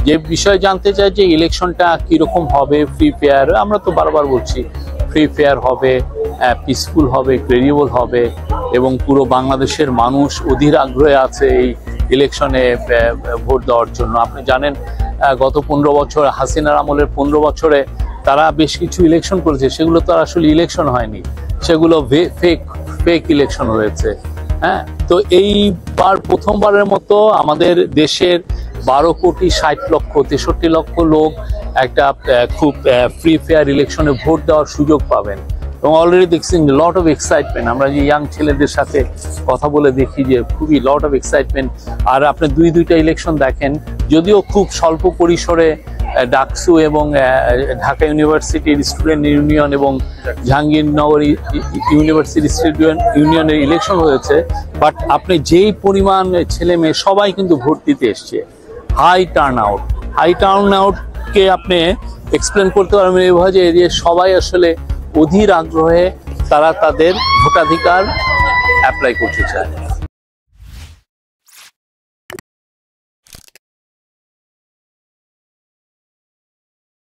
যে বিষয় জানতে চাই যে ইলেকশনটা কিরকম হবে, ফ্রি ফেয়ার, আমরা তো বারবার বলছি ফ্রি ফেয়ার হবে, পিসফুল হবে, ক্রেডিবল হবে এবং পুরো বাংলাদেশের মানুষ অধীর আগ্রহে আছে এই ইলেকশনে ভোট দেওয়ার জন্য। আপনি জানেন গত 15 বছর হাসিনার আমলের 15 বছরে তারা বেশ কিছু ইলেকশন করেছে, সেগুলো তো আসলে ইলেকশন হয়নি, সেগুলো ফেক ইলেকশন হয়েছে। হ্যাঁ, তো এইবার প্রথমবারের মতো আমাদের দেশের 12,60,63,00,000 লোক একটা খুব ফ্রি ফেয়ার ইলেকশনে ভোট দেওয়ার সুযোগ পাবেন এবং অলরেডি দেখছি লট অফ এক্সাইটমেন্ট। আমরা যে ইয়াং ছেলেদের সাথে কথা বলে দেখি যে খুবই লট অফ এক্সাইটমেন্ট। আর আপনি দুইটা ইলেকশন দেখেন, যদিও খুব স্বল্প পরিসরে ডাকসু এবং ঢাকা ইউনিভার্সিটির স্টুডেন্ট ইউনিয়ন এবং জাহাঙ্গীরনগর ইউনিভার্সিটি স্টুডেন্ট ইউনিয়নের ইলেকশন হয়েছে, বাট আপনি যেই পরিমাণ ছেলে মেয়ে সবাই কিন্তু ভোট দিতে এসছে। হাই টার্ন আউটকে আপনি এক্সপ্লেন করতে পারবেন এইভাবে যে সবাই আসলে অধীর আগ্রহে তারা তাদের ভোটাধিকার অ্যাপ্লাই করতে চায়।